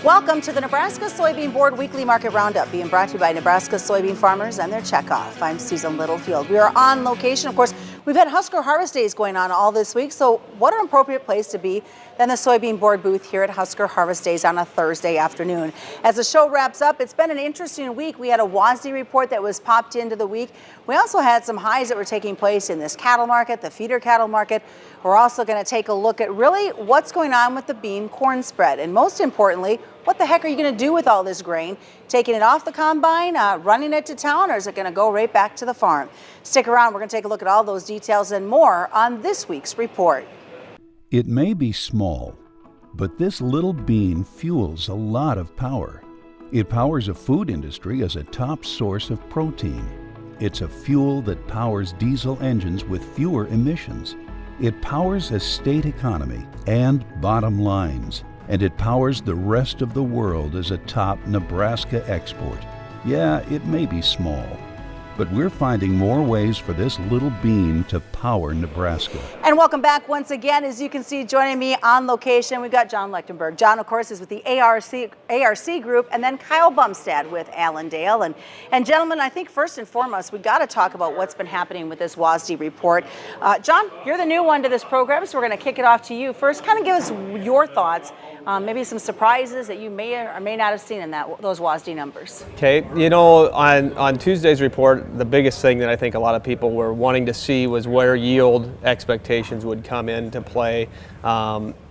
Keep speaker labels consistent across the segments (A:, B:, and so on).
A: Welcome to the Nebraska Soybean Board Weekly Market Roundup, being brought to you by Nebraska soybean farmers and their checkoff. I'm Susan Littlefield. We are on location. Of course, we've had Husker Harvest Days going on all this week, so what an appropriate place to be than the Soybean Board booth here at Husker Harvest Days on a Thursday afternoon. As the show wraps up, it's been an interesting week. We had a WASDE report that was popped into the week. We also had some highs that were taking place in this cattle market, the feeder cattle market. We're also going to take a look at really what's going on with the bean-corn spread, and most importantly, what the heck are you going to do with all this grain? Taking it off the combine, running it to town, or is it going to go right back to the farm? Stick around. We're going to take a look at all those details and more on this week's report.
B: It may be small, but this little bean fuels a lot of power. It powers a food industry as a top source of protein. It's a fuel that powers diesel engines with fewer emissions. It powers a state economy and bottom lines. And it powers the rest of the world as a top Nebraska export. Yeah, it may be small, but we're finding more ways for this little bean to power Nebraska.
A: And welcome back once again. As you can see, joining me on location, we've got Jon Lechtenberg. Jon, of course, is with the ARC group, and then Kyle Bumsted with Allendale. And gentlemen, I think first and foremost, we've got to talk about what's been happening with this WASDE report. Jon, you're the new one to this program, so we're going to kick it off to you. First, kind of give us your thoughts, maybe some surprises that you may or may not have seen in those WASDE numbers.
C: Okay, you know, on Tuesday's report, the biggest thing that I think a lot of people were wanting to see was where yield expectations would come into play.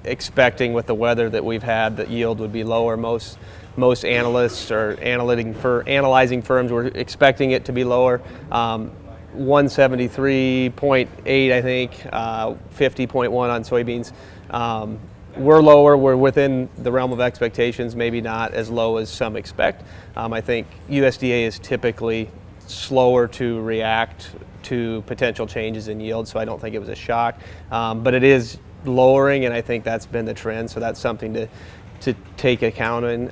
C: Expecting with the weather that we've had that yield would be lower. Most analysts or analyzing firms were expecting it to be lower. 173.8, I think, 50.1 on soybeans. We're lower. We're within the realm of expectations, maybe not as low as some expect. I think USDA is typically slower to react to potential changes in yield, so I don't think it was a shock. But it is lowering, and I think that's been the trend, so that's something to take account in.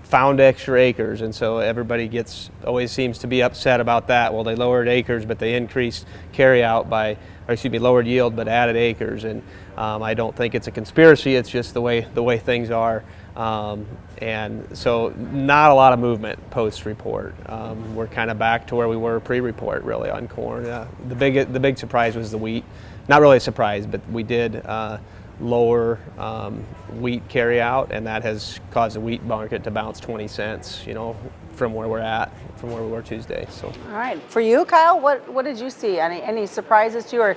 C: Found extra acres, and so everybody always seems to be upset about that. Well, they lowered acres, but they increased lowered yield, but added acres, and I don't think it's a conspiracy. It's just the way things are, and so not a lot of movement post-report. We're kind of back to where we were pre-report, really, on corn. The big surprise was the wheat. Not really a surprise, but we did lower wheat carryout, and that has caused the wheat market to bounce 20 cents, from where we were Tuesday. So.
A: All right, for you, Kyle, what did you see? Any surprises to you, or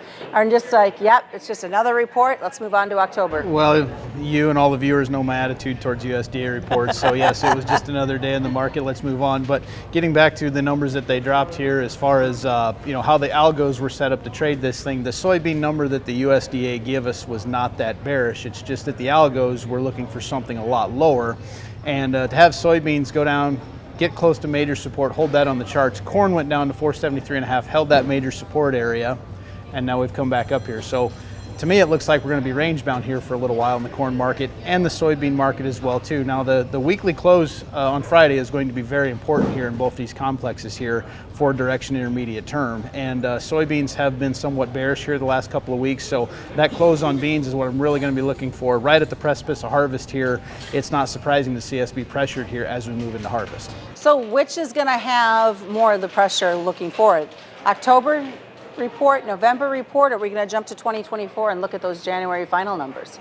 A: just like, yep, it's just another report, let's move on to October?
D: Well, you and all the viewers know my attitude towards USDA reports, so yes, it was just another day in the market, let's move on. But getting back to the numbers that they dropped here, as far as how the algos were set up to trade this thing, the soybean number that the USDA gave us was not that bearish. It's just that the algos were looking for something a lot lower, and to have soybeans go down, get close to major support, hold that on the charts. Corn went down to 473.5, held that major support area, and now we've come back up here. So to me, it looks like we're going to be range bound here for a little while in the corn market and the soybean market as well too. Now the weekly close on Friday is going to be very important here in both these complexes here for direction intermediate term, and soybeans have been somewhat bearish here the last couple of weeks, so that close on beans is what I'm really going to be looking for right at the precipice of harvest here. It's not surprising to see us be pressured here as we move into harvest.
A: So which is going to have more of the pressure looking forward? October report, November report, or are we going to jump to 2024 and look at those January final numbers?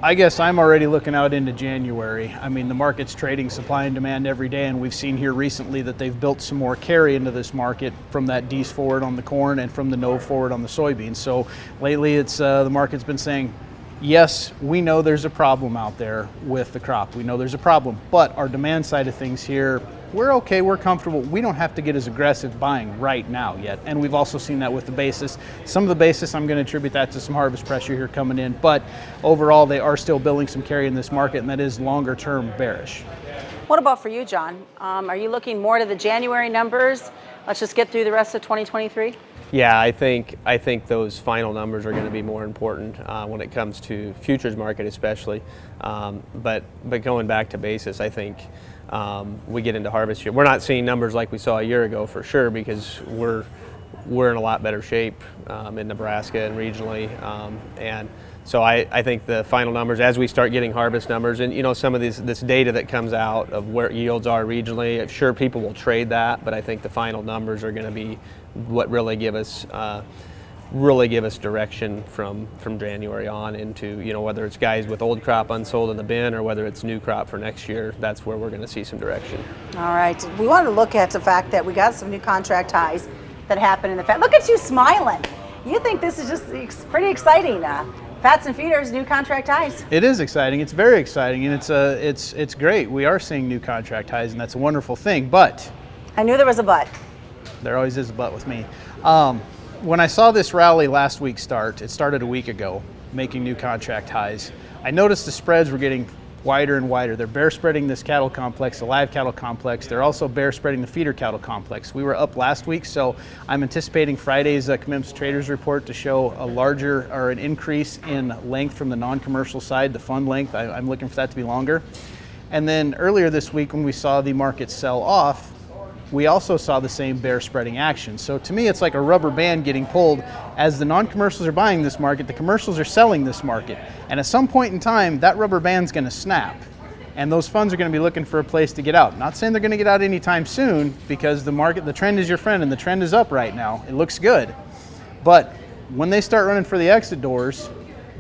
D: I guess I'm already looking out into January. I mean, the market's trading supply and demand every day, and we've seen here recently that they've built some more carry into this market from that D's forward on the corn and from the no forward on the soybeans. So lately it's the market's been saying, yes, we know there's a problem out there with the crop. We know there's a problem, but our demand side of things here, we're okay, we're comfortable. We don't have to get as aggressive buying right now yet. And we've also seen that with the basis. Some of the basis, I'm going to attribute that to some harvest pressure here coming in, but overall they are still building some carry in this market, and that is longer term bearish.
A: What about for you, Jon? Are you looking more to the January numbers? Let's just get through the rest of 2023.
C: Yeah, I think those final numbers are going to be more important when it comes to futures market, especially. But going back to basis, I think we get into harvest year. We're not seeing numbers like we saw a year ago for sure, because we're in a lot better shape in Nebraska and regionally, and So I think the final numbers, as we start getting harvest numbers, and some of this data that comes out of where yields are regionally, sure, people will trade that, but I think the final numbers are going to be what really give us direction from January on into, whether it's guys with old crop unsold in the bin or whether it's new crop for next year. That's where we're going to see some direction.
A: All right. We want to look at the fact that we got some new contract ties that happened in the fat. Look at you smiling. You think this is just pretty exciting. Fats and feeders, new contract ties.
D: It is exciting. It's very exciting, and it's great. We are seeing new contract ties, and that's a wonderful thing. But
A: I knew there was a but.
D: There always is a but with me. When I saw this rally last week start, it started a week ago, making new contract highs. I noticed the spreads were getting wider and wider. They're bear spreading this cattle complex, the live cattle complex. They're also bear spreading the feeder cattle complex. We were up last week, so I'm anticipating Friday's Commims Traders report to show a larger or an increase in length from the non-commercial side, the fund length. I'm looking for that to be longer. And then earlier this week when we saw the market sell off, we also saw the same bear spreading action. So to me, it's like a rubber band getting pulled. As the non-commercials are buying this market, the commercials are selling this market. And at some point in time, that rubber band's going to snap. And those funds are going to be looking for a place to get out. Not saying they're going to get out anytime soon, because the trend is your friend, and the trend is up right now. It looks good. But when they start running for the exit doors,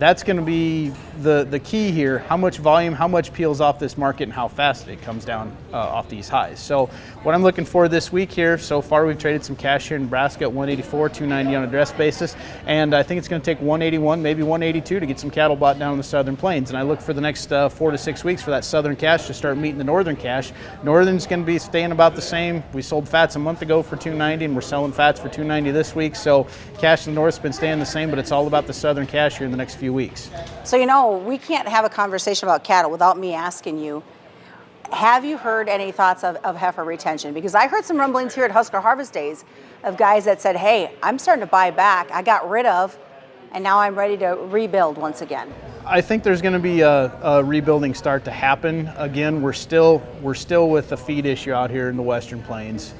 D: that's going to be the key here. How much volume, how much peels off this market, and how fast it comes down off these highs. So what I'm looking for this week here, so far we've traded some cash here in Nebraska at 184, 290 on a dress basis, and I think it's going to take 181, maybe 182 to get some cattle bought down in the southern plains. And I look for the next 4 to 6 weeks for that southern cash to start meeting the northern cash. Northern's going to be staying about the same. We sold fats a month ago for 290, and we're selling fats for 290 this week. So cash in the north's been staying the same, but it's all about the southern cash here in the next few weeks.
A: So we can't have a conversation about cattle without me asking you, have you heard any thoughts of heifer retention? Because I heard some rumblings here at Husker Harvest Days of guys that said, hey, I'm starting to buy back. I got rid of, and now I'm ready to rebuild once again.
D: I think there's going to be a rebuilding start to happen. Again, we're still with the feed issue out here in the Western Plains.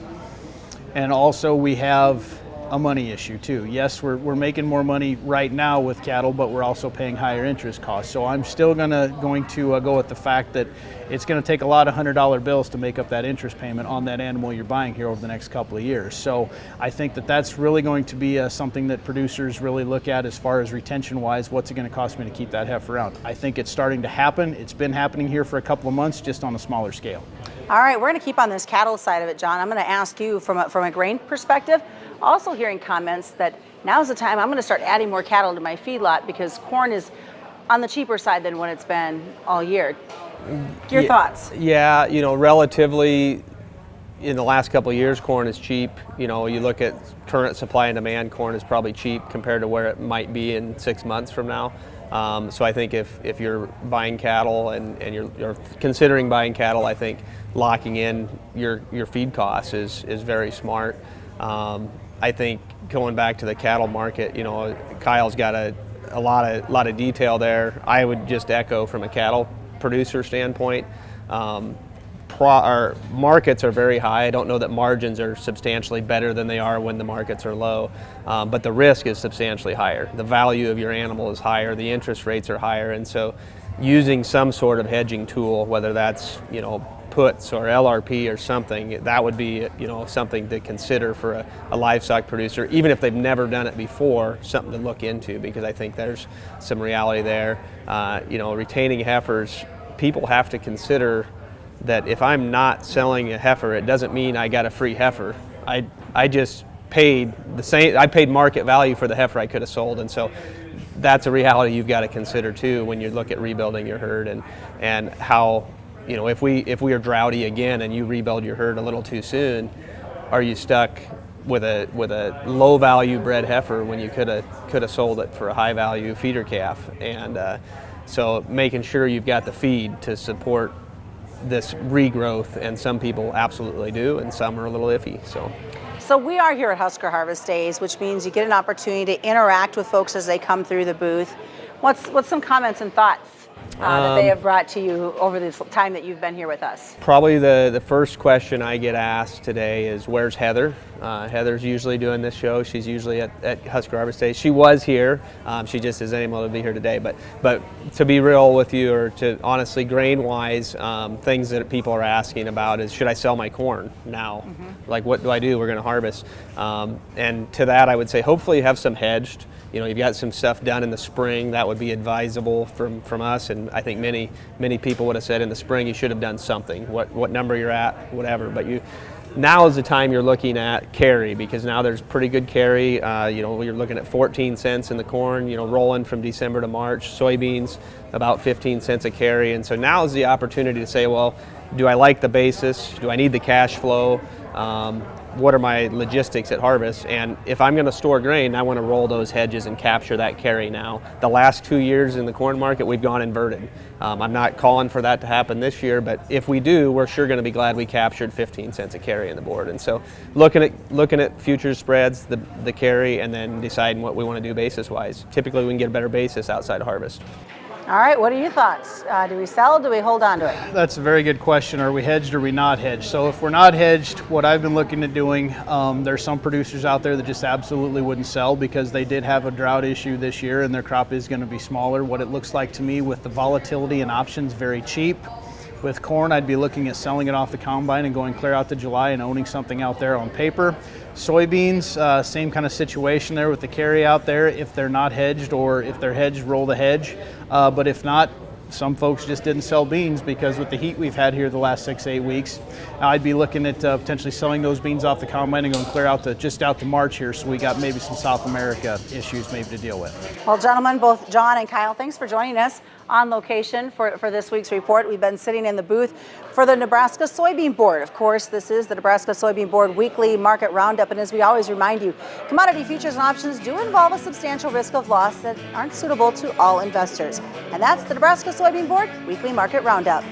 D: And also we have a money issue too. Yes, we're making more money right now with cattle, but we're also paying higher interest costs. So I'm still going to go with the fact that it's going to take a lot of $100 bills to make up that interest payment on that animal you're buying here over the next couple of years. So I think that that's really going to be something that producers really look at as far as retention-wise. What's it going to cost me to keep that heifer around? I think it's starting to happen. It's been happening here for a couple of months, just on a smaller scale.
A: All right, we're going to keep on this cattle side of it, John. I'm going to ask you from a grain perspective. Also hearing comments that now's the time I'm going to start adding more cattle to my feedlot because corn is on the cheaper side than what it's been all year. Your thoughts?
C: Yeah, relatively in the last couple of years, corn is cheap. You look at current supply and demand, corn is probably cheap compared to where it might be in 6 months from now. So I think if you're buying cattle and you're considering buying cattle, I think locking in your feed costs is very smart. I think going back to the cattle market, Kyle's got a lot of detail there. I would just echo from a cattle producer standpoint. Our markets are very high. I don't know that margins are substantially better than they are when the markets are low, but the risk is substantially higher. The value of your animal is higher, the interest rates are higher, and so using some sort of hedging tool, whether that's puts or LRP or something, that would be something to consider for a livestock producer, even if they've never done it before, something to look into, because I think there's some reality there. Retaining heifers, people have to consider that if I'm not selling a heifer, it doesn't mean I got a free heifer. I just paid the same. I paid market value for the heifer I could have sold, and so that's a reality you've got to consider too when you look at rebuilding your herd and how if we are droughty again and you rebuild your herd a little too soon, are you stuck with a low value bred heifer when you could have sold it for a high value feeder calf? And so making sure you've got the feed to support this regrowth, and some people absolutely do, and some are a little iffy. So
A: we are here at Husker Harvest Days, which means you get an opportunity to interact with folks as they come through the booth. What's some comments and thoughts? that they have brought to you over this time that you've been here with us?
C: Probably the first question I get asked today is, where's Heather? Heather's usually doing this show. She's usually at Husker Harvest Days. She was here. She just isn't able to be here today. But to be real with you, or to honestly, grain-wise, things that people are asking about is, should I sell my corn now? Like, what do I do? We're going to harvest. And to that, I would say, hopefully you have some hedged. You know, you've got some stuff done in the spring that would be advisable from us, and I think many people would have said in the spring you should have done something. What number you're at, whatever. But now is the time you're looking at carry, because now there's pretty good carry. You know, you're looking at 14 cents in the corn. You know, rolling from December to March. Soybeans about 15 cents a carry, and so now is the opportunity to say, well, do I like the basis? Do I need the cash flow? What are my logistics at harvest? And if I'm going to store grain, I want to roll those hedges and capture that carry now. The last 2 years in the corn market, we've gone inverted. I'm not calling for that to happen this year, but if we do, we're sure going to be glad we captured 15 cents a carry in the board. And so looking at futures spreads, the carry, and then deciding what we want to do basis-wise. Typically, we can get a better basis outside of harvest.
A: All right, what are your thoughts? Do we sell? Do we hold on to it?
D: That's a very good question. Are we hedged or are we not hedged? So if we're not hedged, what I've been looking at doing, there's some producers out there that just absolutely wouldn't sell because they did have a drought issue this year and their crop is going to be smaller. What it looks like to me with the volatility and options, very cheap. With corn, I'd be looking at selling it off the combine and going clear out to July and owning something out there on paper. Soybeans, same kind of situation there with the carry out there. If they're not hedged, or if they're hedged, roll the hedge. But if not, some folks just didn't sell beans because with the heat we've had here the last 6-8 weeks, I'd be looking at potentially selling those beans off the combine and going clear out to March here, so we got maybe some South America issues maybe to deal with.
A: Well, gentlemen, both John and Kyle, thanks for joining us on location for this week's report. We've been sitting in the booth for the Nebraska Soybean Board. Of course, this is the Nebraska Soybean Board weekly market roundup, and as we always remind you, commodity futures and options do involve a substantial risk of loss that aren't suitable to all investors. And that's the Nebraska Soybean Board weekly market roundup.